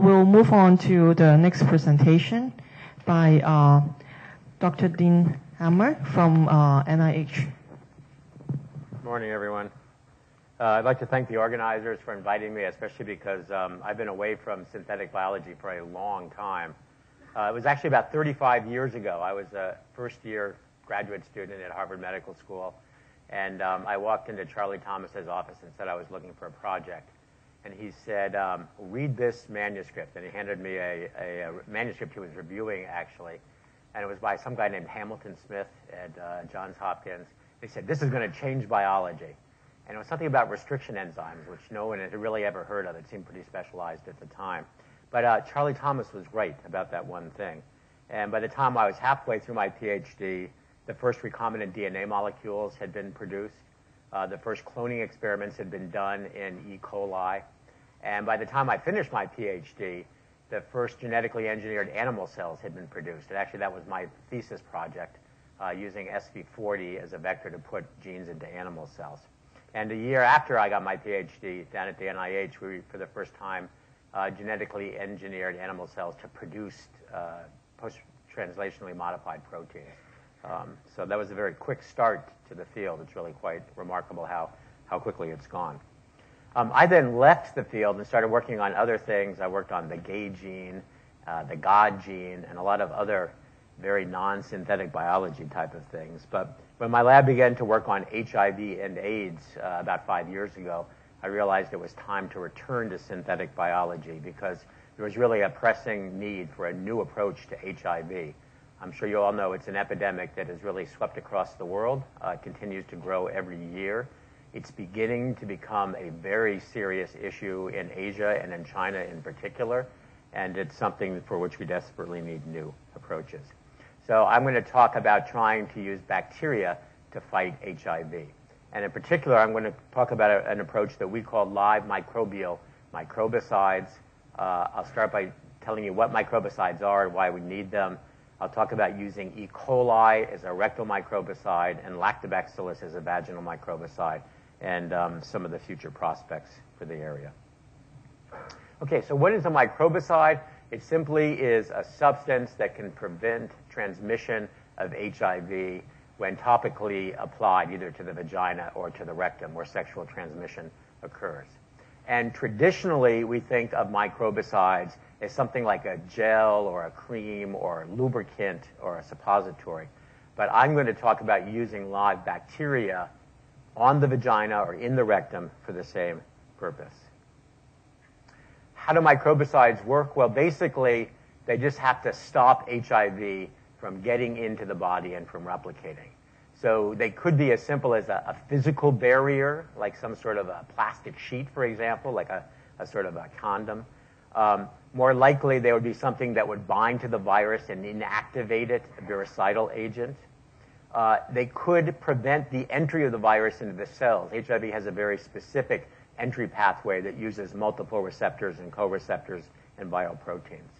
we'll move on to the next presentation by Dr. Dean Hamer from NIH. Good morning, everyone. I'd like to thank the organizers for inviting me, especially because I've been away from synthetic biology for a long time. It was actually about 35 years ago. I was a first-year graduate student at Harvard Medical School, and I walked into Charlie Thomas's office and said I was looking for a project. And he said, read this manuscript. And he handed me a manuscript he was reviewing, actually. And it was by some guy named Hamilton Smith at Johns Hopkins. He said, this is going to change biology. And it was something about restriction enzymes, which no one had really ever heard of. It seemed pretty specialized at the time. But Charlie Thomas was right about that one thing. And by the time I was halfway through my PhD, the first recombinant DNA molecules had been produced. The first cloning experiments had been done in E. coli. And by the time I finished my PhD, the first genetically engineered animal cells had been produced. And actually, that was my thesis project, using SV40 as a vector to put genes into animal cells. And a year after I got my PhD down at the NIH, we, for the first time, genetically engineered animal cells to produce post-translationally modified proteins. So that was a very quick start to the field. It's really quite remarkable how quickly it's gone. I then left the field and started working on other things. I worked on the gay gene, the God gene, and a lot of other very non-synthetic biology type of things. But when my lab began to work on HIV and AIDS about 5 years ago, I realized it was time to return to synthetic biology because there was really a pressing need for a new approach to HIV. I'm sure you all know it's an epidemic that has really swept across the world. It continues to grow every year. It's beginning to become a very serious issue in Asia and in China in particular, and it's something for which we desperately need new approaches. So I'm going to talk about trying to use bacteria to fight HIV. And in particular, I'm going to talk about an approach that we call live microbial microbicides. I'll start by telling you what microbicides are and why we need them. I'll talk about using E. coli as a rectal microbicide and lactobacillus as a vaginal microbicide, and some of the future prospects for the area. Okay, so what is a microbicide? It simply is a substance that can prevent transmission of HIV when topically applied either to the vagina or to the rectum where sexual transmission occurs. And traditionally, we think of microbicides as something like a gel or a cream or a lubricant or a suppository. But I'm going to talk about using live bacteria on the vagina or in the rectum for the same purpose. How do microbicides work? Well, basically, they just have to stop HIV from getting into the body and from replicating. So they could be as simple as a physical barrier, like some sort of a plastic sheet, for example, like a sort of a condom. More likely, they would be something that would bind to the virus and inactivate it, a virucidal agent. They could prevent the entry of the virus into the cells. HIV has a very specific entry pathway that uses multiple receptors and co-receptors and viral proteins.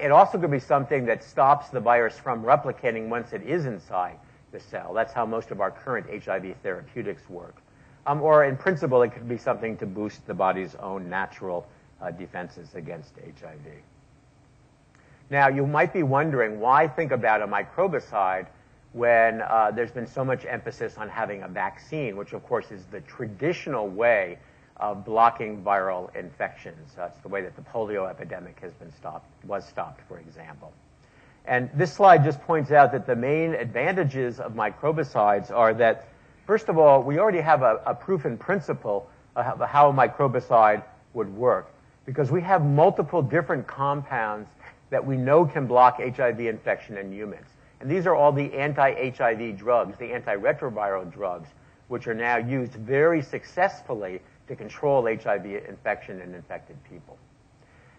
It also could be something that stops the virus from replicating once it is inside the cell. That's how most of our current HIV therapeutics work. Or in principle, it could be something to boost the body's own natural defenses against HIV. Now, you might be wondering, why think about a microbicide when there's been so much emphasis on having a vaccine, which of course is the traditional way of blocking viral infections. That's the way that the polio epidemic was stopped, for example. And this slide just points out that the main advantages of microbicides are that, first of all, we already have a proof in principle of how a microbicide would work, because we have multiple different compounds that we know can block HIV infection in humans. And these are all the anti-HIV drugs, the antiretroviral drugs, which are now used very successfully to control HIV infection in infected people.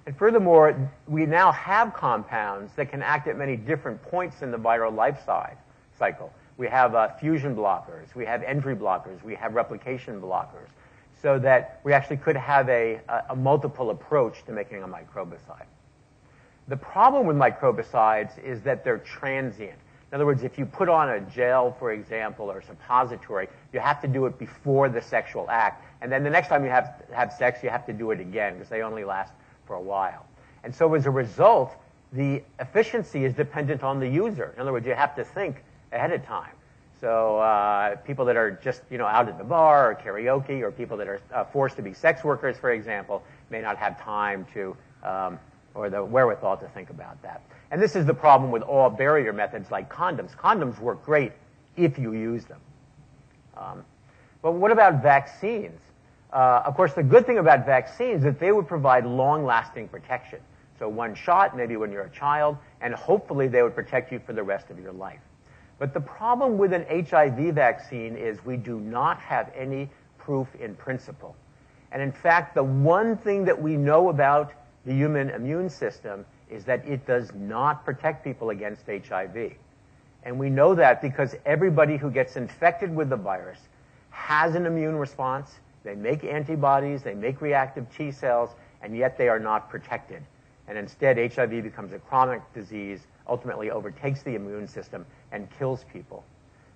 And furthermore, we now have compounds that can act at many different points in the viral life cycle. We have fusion blockers, we have entry blockers, we have replication blockers, so that we actually could have a multiple approach to making a microbicide. The problem with microbicides is that they're transient. In other words, if you put on a gel, for example, or a suppository, you have to do it before the sexual act. And then the next time you have sex, you have to do it again, because they only last for a while. And so as a result, the efficiency is dependent on the user. In other words, you have to think ahead of time. So people that are just out at the bar or karaoke, or people that are forced to be sex workers, for example, may not have time to or the wherewithal to think about that. And this is the problem with all barrier methods like condoms. Condoms work great if you use them. But what about vaccines? Of course, the good thing about vaccines is that they would provide long-lasting protection. So one shot, maybe when you're a child, and hopefully they would protect you for the rest of your life. But the problem with an HIV vaccine is we do not have any proof in principle. And in fact, the one thing that we know about the human immune system is that it does not protect people against HIV. And we know that because everybody who gets infected with the virus has an immune response. They make antibodies, they make reactive T cells, and yet they are not protected. And instead, HIV becomes a chronic disease, ultimately overtakes the immune system, and kills people.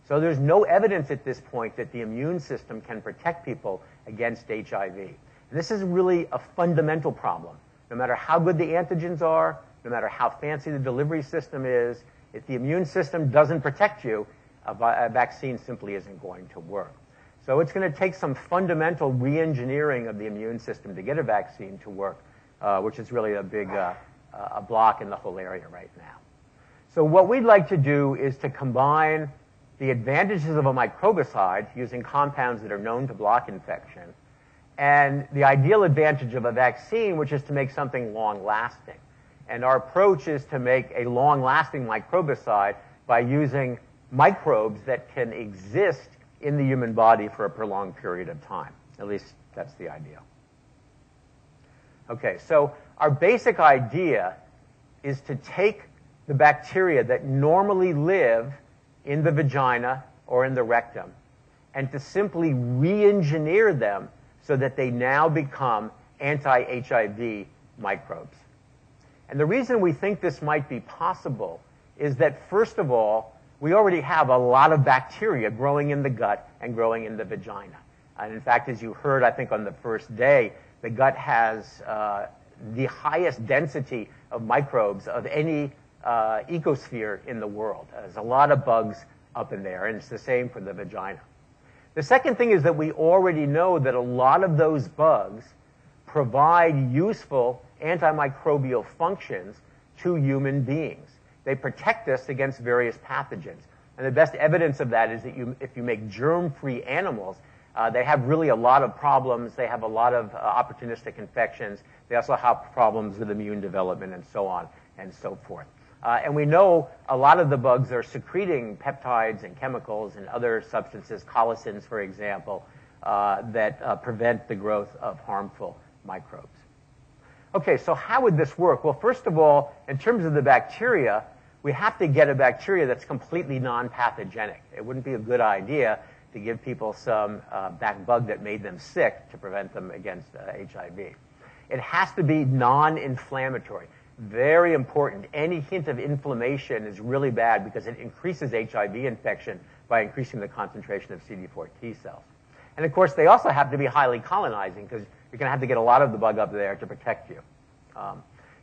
So there's no evidence at this point that the immune system can protect people against HIV. And this is really a fundamental problem. No matter how good the antigens are, no matter how fancy the delivery system is, if the immune system doesn't protect you, a vaccine simply isn't going to work. So it's going to take some fundamental re-engineering of the immune system to get a vaccine to work, which is really a big a block in the whole area right now. So what we'd like to do is to combine the advantages of a microbicide using compounds that are known to block infection and the ideal advantage of a vaccine, which is to make something long-lasting. And our approach is to make a long-lasting microbicide by using microbes that can exist in the human body for a prolonged period of time. At least that's the idea. Okay, so our basic idea is to take the bacteria that normally live in the vagina or in the rectum and to simply re-engineer them so that they now become anti-HIV microbes. And the reason we think this might be possible is that, first of all, we already have a lot of bacteria growing in the gut and growing in the vagina. And in fact, as you heard, I think on the first day, the gut has the highest density of microbes of any ecosphere in the world. There's a lot of bugs up in there, and it's the same for the vagina. The second thing is that we already know that a lot of those bugs provide useful antimicrobial functions to human beings. They protect us against various pathogens. And the best evidence of that is that if you make germ-free animals, they have really a lot of problems. They have a lot of opportunistic infections. They also have problems with immune development and so on and so forth. And we know a lot of the bugs are secreting peptides and chemicals and other substances, collicins, for example, that prevent the growth of harmful microbes. Okay, so how would this work? Well, first of all, in terms of the bacteria, we have to get a bacteria that's completely non-pathogenic. It wouldn't be a good idea to give people some bug that made them sick to prevent them against HIV. It has to be non-inflammatory. Very important. Any hint of inflammation is really bad because it increases HIV infection by increasing the concentration of CD4 T cells. And of course, they also have to be highly colonizing because you're going to have to get a lot of the bug up there to protect you.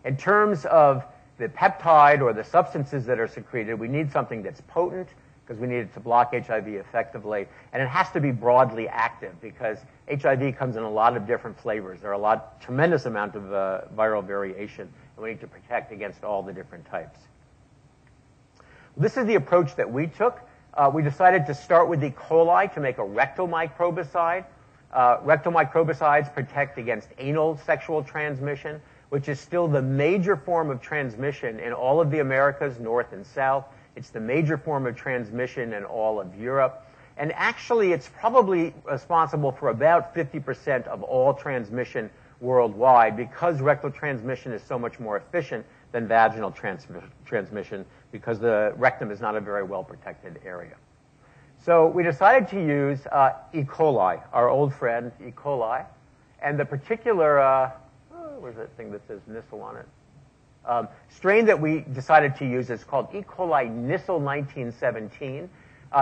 In terms of the peptide or the substances that are secreted, we need something that's potent because we need it to block HIV effectively. And it has to be broadly active because HIV comes in a lot of different flavors. There are tremendous amount of viral variation, and we need to protect against all the different types. This is the approach that we took. We decided to start with E. coli to make a rectal microbicide. Rectal microbicides protect against anal sexual transmission, which is still the major form of transmission in all of the Americas, North and South. It's the major form of transmission in all of Europe. And actually, it's probably responsible for about 50% of all transmission worldwide because rectal transmission is so much more efficient than vaginal transmission because the rectum is not a very well-protected area. So we decided to use E. coli, our old friend E. coli, and the particular, where's that thing that says Nissl on it? Strain that we decided to use is called E. coli Nissl 1917.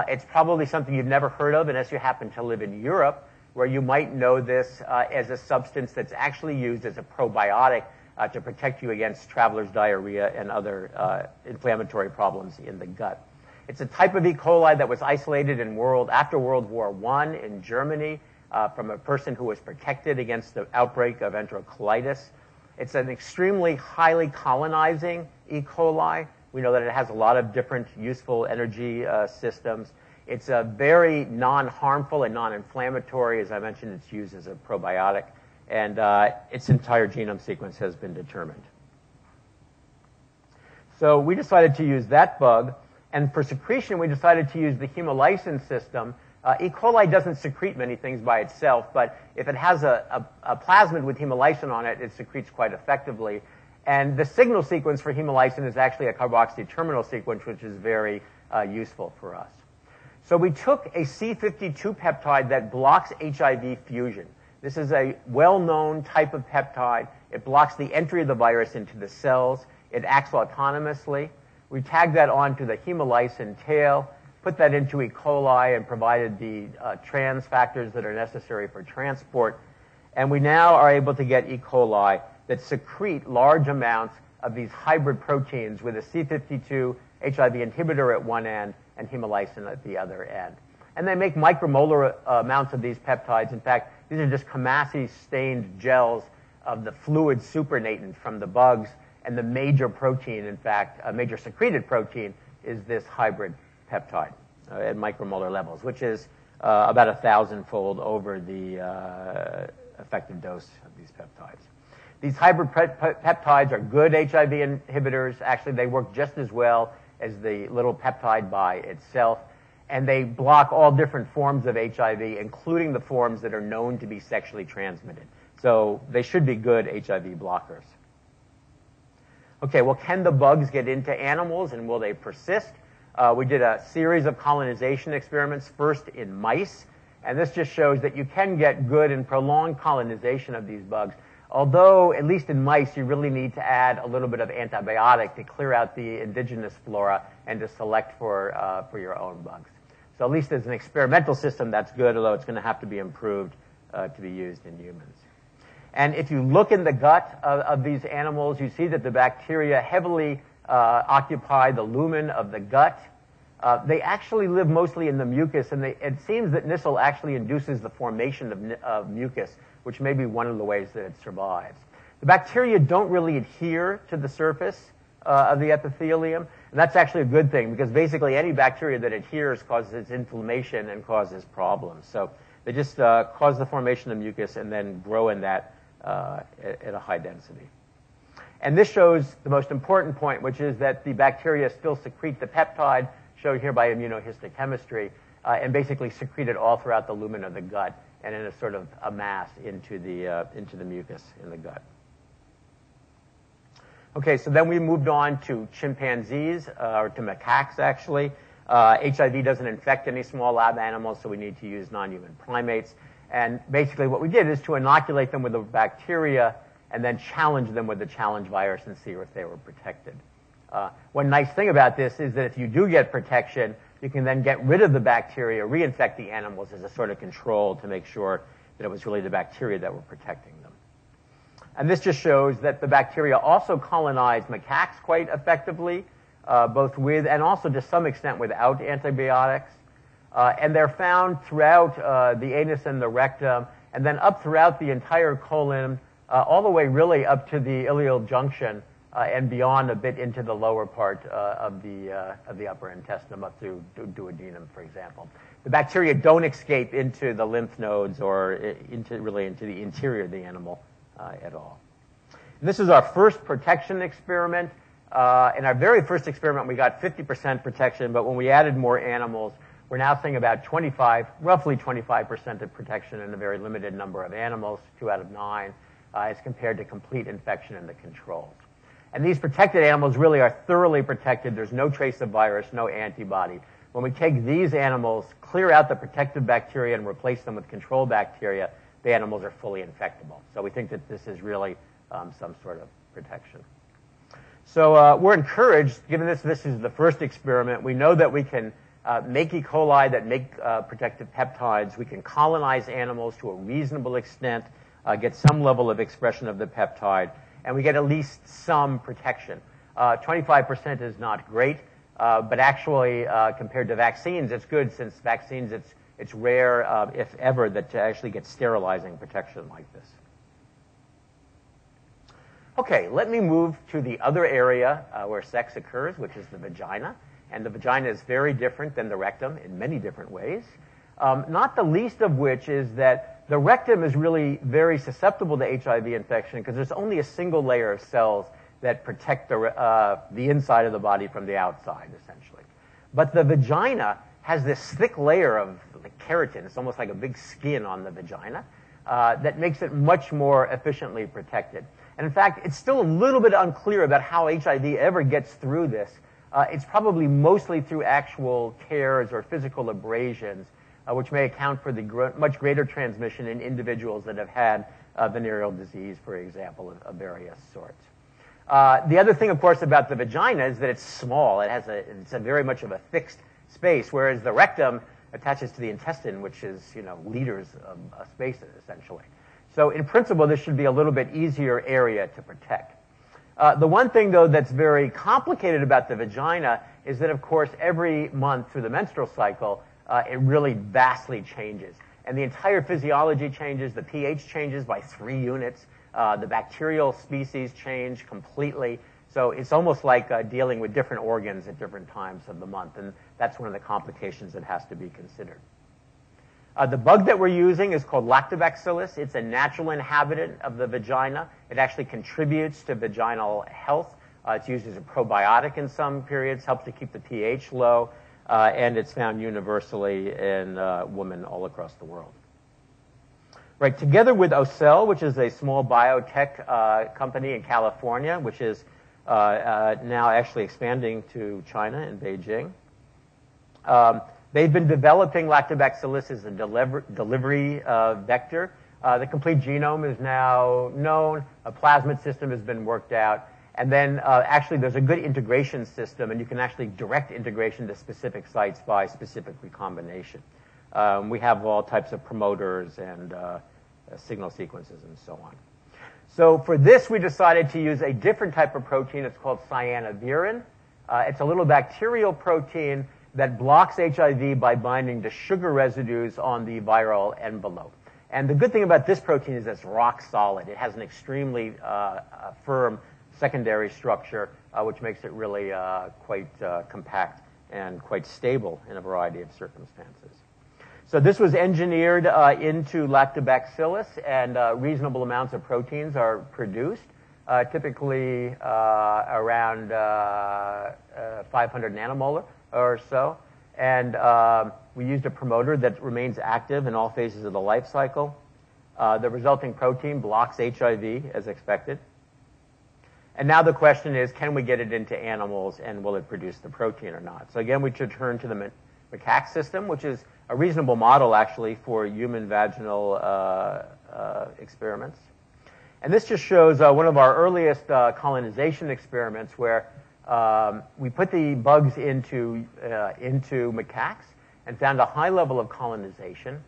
It's probably something you've never heard of unless you happen to live in Europe, where you might know this as a substance that's actually used as a probiotic to protect you against traveler's diarrhea and other inflammatory problems in the gut. It's a type of E. coli that was isolated after World War I in Germany from a person who was protected against the outbreak of enterocolitis. It's an extremely highly colonizing E. coli. We know that it has a lot of different useful energy systems. It's very non-harmful and non-inflammatory. As I mentioned, it's used as a probiotic. And its entire genome sequence has been determined. So we decided to use that bug. And for secretion, we decided to use the hemolysin system. E. coli doesn't secrete many things by itself, but if it has a plasmid with hemolysin on it, it secretes quite effectively. And the signal sequence for hemolysin is actually a carboxy terminal sequence, which is very useful for us. So we took a C52 peptide that blocks HIV fusion. This is a well-known type of peptide. It blocks the entry of the virus into the cells. It acts autonomously. We tagged that onto the hemolysin tail, put that into E. coli, and provided the trans factors that are necessary for transport. And we now are able to get E. coli that secrete large amounts of these hybrid proteins with a C52 HIV inhibitor at one end and hemolysin at the other end. And they make micromolar amounts of these peptides. In fact, these are just Kamasi-stained gels of the fluid supernatant from the bugs. And the major protein, in fact, a major secreted protein, is this hybrid peptide at micromolar levels, which is about 1,000-fold over the effective dose of these peptides. These hybrid peptides are good HIV inhibitors. Actually, they work just as well as the little peptide by itself. And they block all different forms of HIV, including the forms that are known to be sexually transmitted. So they should be good HIV blockers. Okay, well, can the bugs get into animals, and will they persist? We did a series of colonization experiments, first in mice, and this just shows that you can get good and prolonged colonization of these bugs, although, at least in mice, you really need to add a little bit of antibiotic to clear out the indigenous flora and to select for your own bugs. So at least as an experimental system, that's good, although it's going to have to be improved to be used in humans. And if you look in the gut of these animals, you see that the bacteria heavily occupy the lumen of the gut. They actually live mostly in the mucus, and it seems that Nissl actually induces the formation of mucus, which may be one of the ways that it survives. The bacteria don't really adhere to the surface of the epithelium, and that's actually a good thing, because basically any bacteria that adheres causes inflammation and causes problems. So they just cause the formation of mucus and then grow in that at a high density. And this shows the most important point, which is that the bacteria still secrete the peptide, shown here by immunohistochemistry, and basically secrete it all throughout the lumen of the gut and in a sort of a mass into the mucus in the gut. Okay, so then we moved on to chimpanzees, or to macaques, actually. HIV doesn't infect any small lab animals, so we need to use non-human primates. And basically what we did is to inoculate them with the bacteria and then challenge them with the challenge virus and see if they were protected. One nice thing about this is that if you do get protection, you can then get rid of the bacteria, reinfect the animals as a sort of control to make sure that it was really the bacteria that were protecting them. And this just shows that the bacteria also colonize macaques quite effectively, both with and also to some extent without antibiotics. And they're found throughout the anus and the rectum, and then up throughout the entire colon, all the way really up to the ileal junction, and beyond a bit into the lower part of the upper intestine, up through duodenum, for example. The bacteria don't escape into the lymph nodes or into the interior of the animal at all. And this is our first protection experiment. In our very first experiment, we got 50% protection, but when we added more animals, we're now seeing about roughly 25% of protection in a very limited number of animals, 2 out of 9, as compared to complete infection in the controls. And these protected animals really are thoroughly protected. There's no trace of virus, no antibody. When we take these animals, clear out the protective bacteria and replace them with control bacteria, the animals are fully infectable. So we think that this is really some sort of protection. So we're encouraged, given this is the first experiment, we know that we can make E. coli that make protective peptides. We can colonize animals to a reasonable extent, get some level of expression of the peptide, and we get at least some protection. 25% is not great, but actually, compared to vaccines, it's good, since vaccines, it's rare, if ever, that to actually get sterilizing protection like this. Okay, let me move to the other area where sex occurs, which is the vagina. And the vagina is very different than the rectum in many different ways. Not the least of which is that the rectum is really very susceptible to HIV infection because there's only a single layer of cells that protect the inside of the body from the outside, essentially. But the vagina has this thick layer of keratin. It's almost like a big skin on the vagina that makes it much more efficiently protected. And in fact, it's still a little bit unclear about how HIV ever gets through this. It's probably mostly through actual tears or physical abrasions, which may account for the much greater transmission in individuals that have had venereal disease, for example, of various sorts. The other thing, of course, about the vagina is that it's small. It's a very much of a fixed space, whereas the rectum attaches to the intestine, which is, liters of spaces, essentially. So in principle, this should be a little bit easier area to protect. The one thing, though, that's very complicated about the vagina is that, of course, every month through the menstrual cycle, it really vastly changes. And the entire physiology changes. The pH changes by 3 units. The bacterial species change completely. So it's almost like dealing with different organs at different times of the month. And that's one of the complications that has to be considered. The bug that we're using is called Lactobacillus. It's a natural inhabitant of the vagina. It actually contributes to vaginal health. It's used as a probiotic in some periods, helps to keep the pH low, and it's found universally in women all across the world. Right, together with Ocell, which is a small biotech company in California, which is now actually expanding to China and Beijing. They've been developing Lactobacillus as a delivery vector. The complete genome is now known. A plasmid system has been worked out. And then actually there's a good integration system, and you can actually direct integration to specific sites by specific recombination. We have all types of promoters and signal sequences and so on. So for this, we decided to use a different type of protein. It's called cyanovirin. It's a little bacterial protein that blocks HIV by binding to sugar residues on the viral envelope. And the good thing about this protein is it's rock solid. It has an extremely firm secondary structure, which makes it really quite compact and quite stable in a variety of circumstances. So this was engineered into Lactobacillus, and reasonable amounts of proteins are produced, typically around 500 nanomolar or so. And we used a promoter that remains active in all phases of the life cycle. The resulting protein blocks HIV, as expected. And now the question is, can we get it into animals, and will it produce the protein or not? So again, we should turn to the macaque system, which is a reasonable model, actually, for human vaginal experiments. And this just shows one of our earliest colonization experiments where we put the bugs into macaques and found a high level of colonization.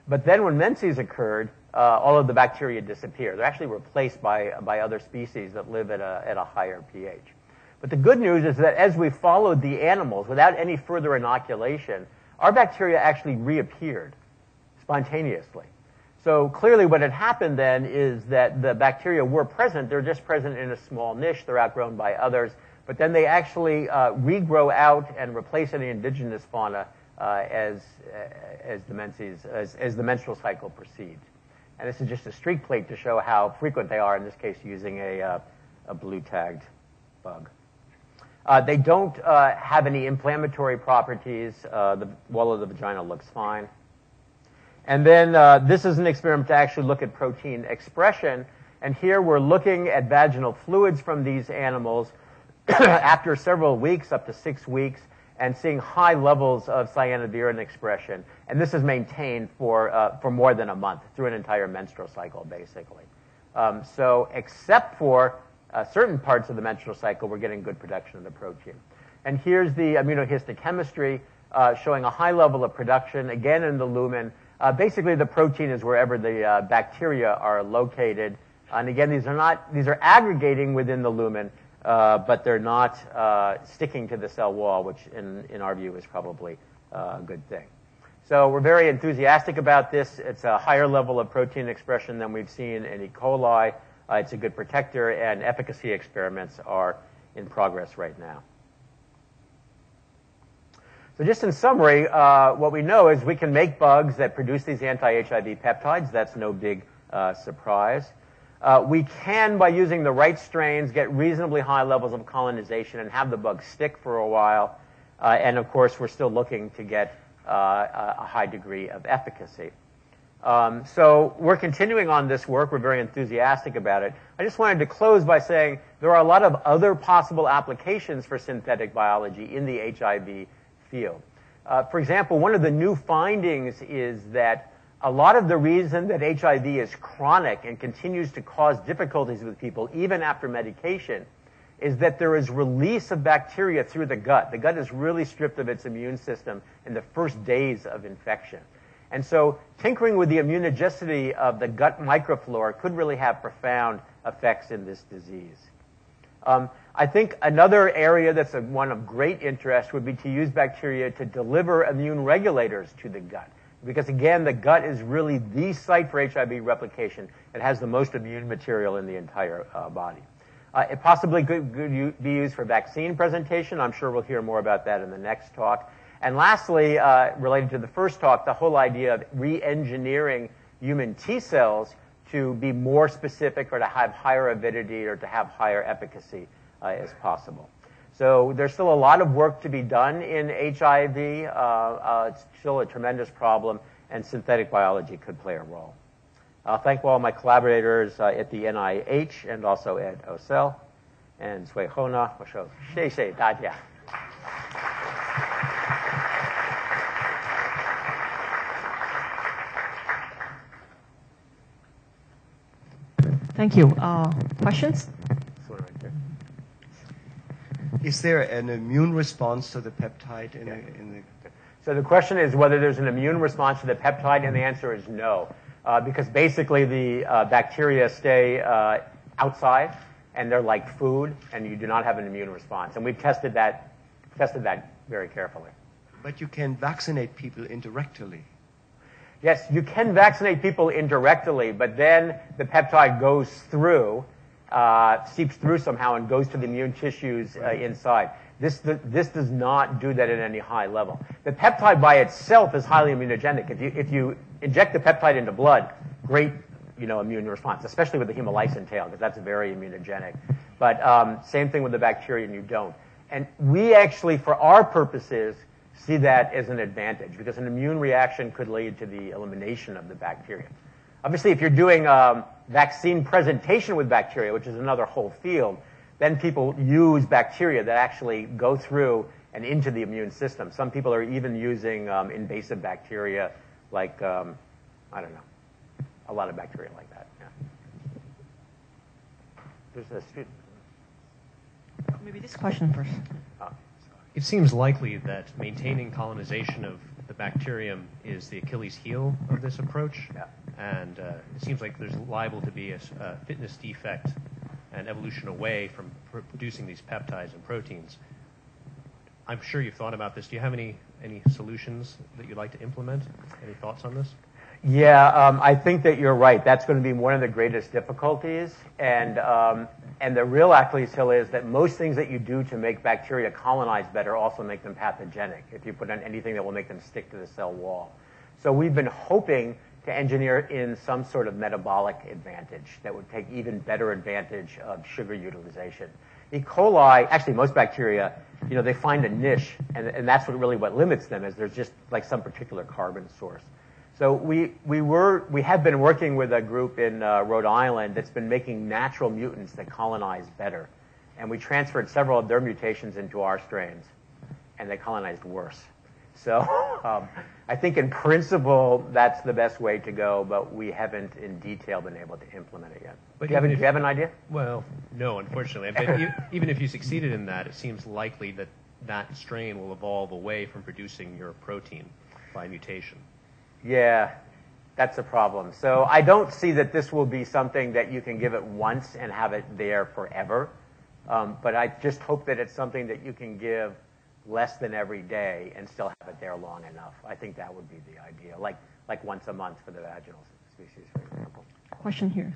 But then when menses occurred, all of the bacteria disappear. They're actually replaced by other species that live at a higher pH. But the good news is that as we followed the animals without any further inoculation, our bacteria actually reappeared spontaneously. So clearly what had happened then is that the bacteria were present. They're just present in a small niche. They're outgrown by others. But then they actually regrow out and replace any indigenous fauna as the menstrual cycle proceeds. And this is just a streak plate to show how frequent they are, in this case using a blue-tagged bug. They don't have any inflammatory properties. The wall of the vagina looks fine. And then this is an experiment to actually look at protein expression. And here we're looking at vaginal fluids from these animals after several weeks, up to 6 weeks, and seeing high levels of cyanovirin expression. And this is maintained for more than a month, through an entire menstrual cycle, basically. So except for certain parts of the menstrual cycle, we're getting good production of the protein. And here's the immunohistochemistry showing a high level of production, again in the lumen. Basically, the protein is wherever the bacteria are located. And again, these are aggregating within the lumen, but they're not sticking to the cell wall, which in our view is probably a good thing. So we're very enthusiastic about this. It's a higher level of protein expression than we've seen in E. coli. It's a good protector, and efficacy experiments are in progress right now. So just in summary, what we know is we can make bugs that produce these anti-HIV peptides. That's no big surprise. We can, by using the right strains, get reasonably high levels of colonization and have the bug stick for a while. And of course, we're still looking to get a high degree of efficacy. So we're continuing on this work. We're very enthusiastic about it. I just wanted to close by saying there are a lot of other possible applications for synthetic biology in the HIV field. For example, one of the new findings is that a lot of the reason that HIV is chronic and continues to cause difficulties with people, even after medication, is that there is release of bacteria through the gut. The gut is really stripped of its immune system in the first days of infection. And so tinkering with the immunogenicity of the gut microflora could really have profound effects in this disease. I think another area that's one of great interest would be to use bacteria to deliver immune regulators to the gut. Because again, the gut is really the site for HIV replication. It has the most immune material in the entire body. It possibly could be used for vaccine presentation. I'm sure we'll hear more about that in the next talk. And lastly, related to the first talk, the whole idea of re-engineering human T cells to be more specific or to have higher avidity or to have higher efficacy is possible. So there's still a lot of work to be done in HIV. It's still a tremendous problem, and synthetic biology could play a role. I'll thank all my collaborators at the NIH and also at OCEL. And 最后呢，我说谢谢大家。Thank you. Questions? Is there an immune response to the peptide in the? So the question is whether there's an immune response to the peptide, and the answer is no. Because basically the bacteria stay outside, and they're like food, and you do not have an immune response. And we've tested that very carefully. But you can vaccinate people indirectly. Yes, you can vaccinate people indirectly, but then the peptide goes through, seeps through somehow and goes to the immune tissues inside. This does not do that at any high level. The peptide by itself is highly immunogenic. If you inject the peptide into blood, great immune response, especially with the hemolysin tail, because that's very immunogenic. But same thing with the bacteria, and you don't. And we actually, for our purposes, see that as an advantage, because an immune reaction could lead to the elimination of the bacteria. Obviously, if you're doing vaccine presentation with bacteria, which is another whole field, then people use bacteria that actually go through and into the immune system. Some people are even using invasive bacteria like, I don't know, a lot of bacteria like that. Yeah. There's a student. Maybe this question first. It seems likely that maintaining colonization of the bacterium is the Achilles heel of this approach. Yeah. And it seems like there's liable to be a fitness defect and evolution away from producing these peptides and proteins. I'm sure you've thought about this. Do you have any solutions that you'd like to implement? Any thoughts on this? Yeah, I think that you're right. That's going to be one of the greatest difficulties. And the real Achilles heel is that most things that you do to make bacteria colonize better also make them pathogenic if you put on anything that will make them stick to the cell wall. So we've been hoping to engineer in some sort of metabolic advantage that would take even better advantage of sugar utilization. E. coli, actually most bacteria, they find a niche, and that's what limits them, is there's just like some particular carbon source. So we have been working with a group in Rhode Island that's been making natural mutants that colonize better. And we transferred several of their mutations into our strains, and they colonized worse. So I think in principle that's the best way to go, but we haven't in detail been able to implement it yet. But do you have an idea? Well, no, unfortunately. But even if you succeeded in that, it seems likely that that strain will evolve away from producing your protein by mutation. Yeah, That's a problem. So I don't see that this will be something that you can give it once and have it there forever. But I just hope that it's something that you can give less than every day and still have it there long enough. I think that would be the idea, like once a month for the vaginal species, for example. Question here.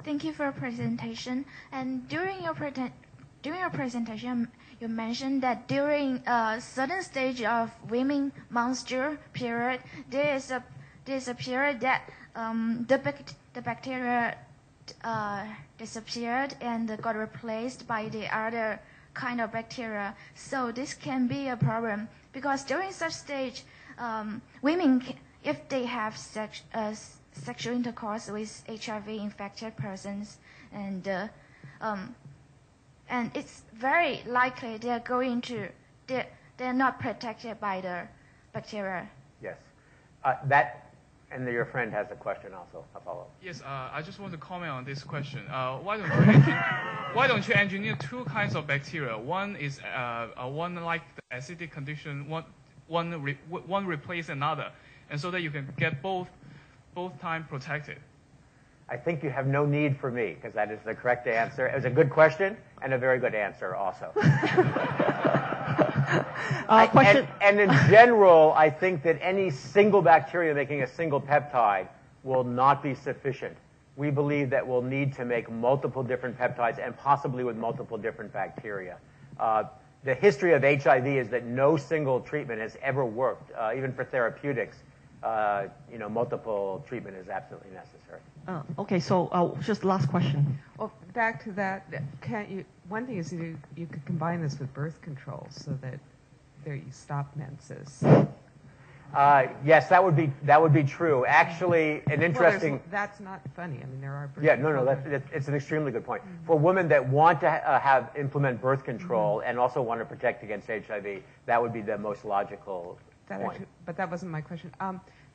Thank you for your presentation. And during your presentation, you mentioned that during a certain stage of women menstrual period, there is a period that the bacteria disappeared and got replaced by the other kind of bacteria. So this can be a problem because during such stage, women, if they have sexual intercourse with HIV-infected persons, and it's very likely they're not protected by the bacteria. Yes. And your friend has a question also. I'll follow up. Yes, I just want to comment on this question. Why don't you engineer two kinds of bacteria? One is one like the acidic condition, one replace another, and so that you can get both time protected. I think you have no need for me because that is the correct answer. It was a good question and a very good answer also. Question. And in general, I think that any single bacteria making a single peptide will not be sufficient. We believe that we'll need to make multiple different peptides and possibly with multiple different bacteria. The history of HIV is that no single treatment has ever worked. Even for therapeutics, multiple treatment is absolutely necessary. Okay, so just last question. Well, back to that, one thing is you could combine this with birth control so that there you stop menses. Yes, that would be true. Actually, an interesting. Well, that's not funny. I mean, there are. Yeah, no, it's an extremely good point. For women that want to implement birth control and also want to protect against HIV, that would be the most logical point. But that wasn't my question.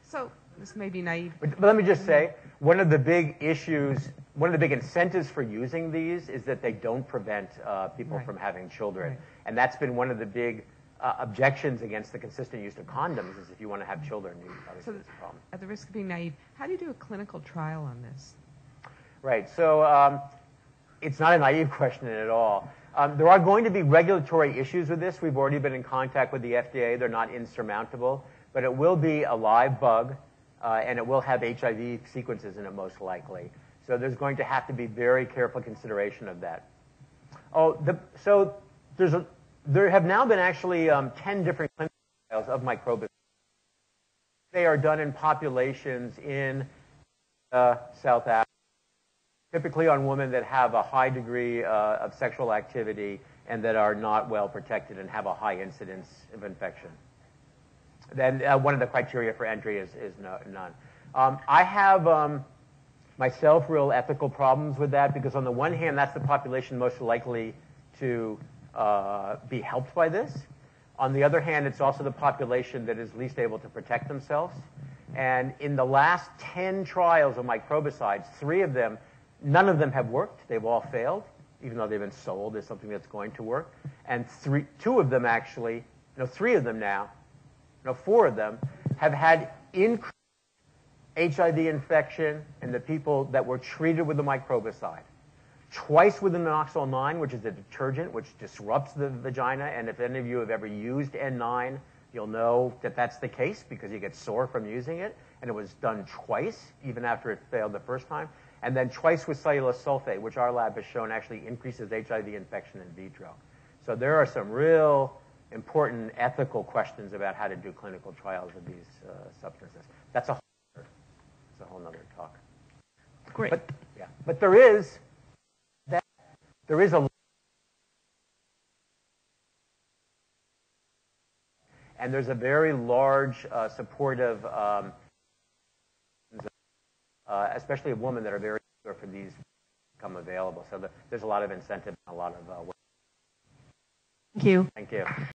So this may be naive. But let me just say, one of the big incentives for using these is that they don't prevent people from having children. Right. And that's been one of the big objections against the consistent use of condoms is if you want to have children, it's a problem. At the risk of being naive, how do you do a clinical trial on this? Right. So it's not a naive question at all. There are going to be regulatory issues with this. We've already been in contact with the FDA. They're not insurmountable. But it will be a live bug, and it will have HIV sequences in it most likely. So there's going to have to be very careful consideration of that. There have now been actually 10 different clinical trials of microbicide. They are done in populations in South Africa, typically on women that have a high degree of sexual activity and that are not well protected and have a high incidence of infection. Then one of the criteria for entry is none. I have myself real ethical problems with that because on the one hand, that's the population most likely to be helped by this. On the other hand, it's also the population that is least able to protect themselves. And in the last 10 trials of microbicides, 3 of them, none of them have worked. They've all failed, even though they've been sold as something that's going to work. And 2 of them actually, 3 of them now, 4 of them have had increased HIV infection in the people that were treated with the microbicide. Twice with the Minoxidil 9, which is a detergent which disrupts the vagina. And if any of you have ever used N9, you'll know that that's the case because you get sore from using it. And it was done twice, even after it failed the first time. And then twice with cellulose sulfate, which our lab has shown actually increases HIV infection in vitro. So there are some real important ethical questions about how to do clinical trials of these substances. That's a whole other talk. Great. But there is a and there's a very large supportive, especially of women that are very eager for these to become available. So there's a lot of incentive and a lot of work. Thank you. Thank you.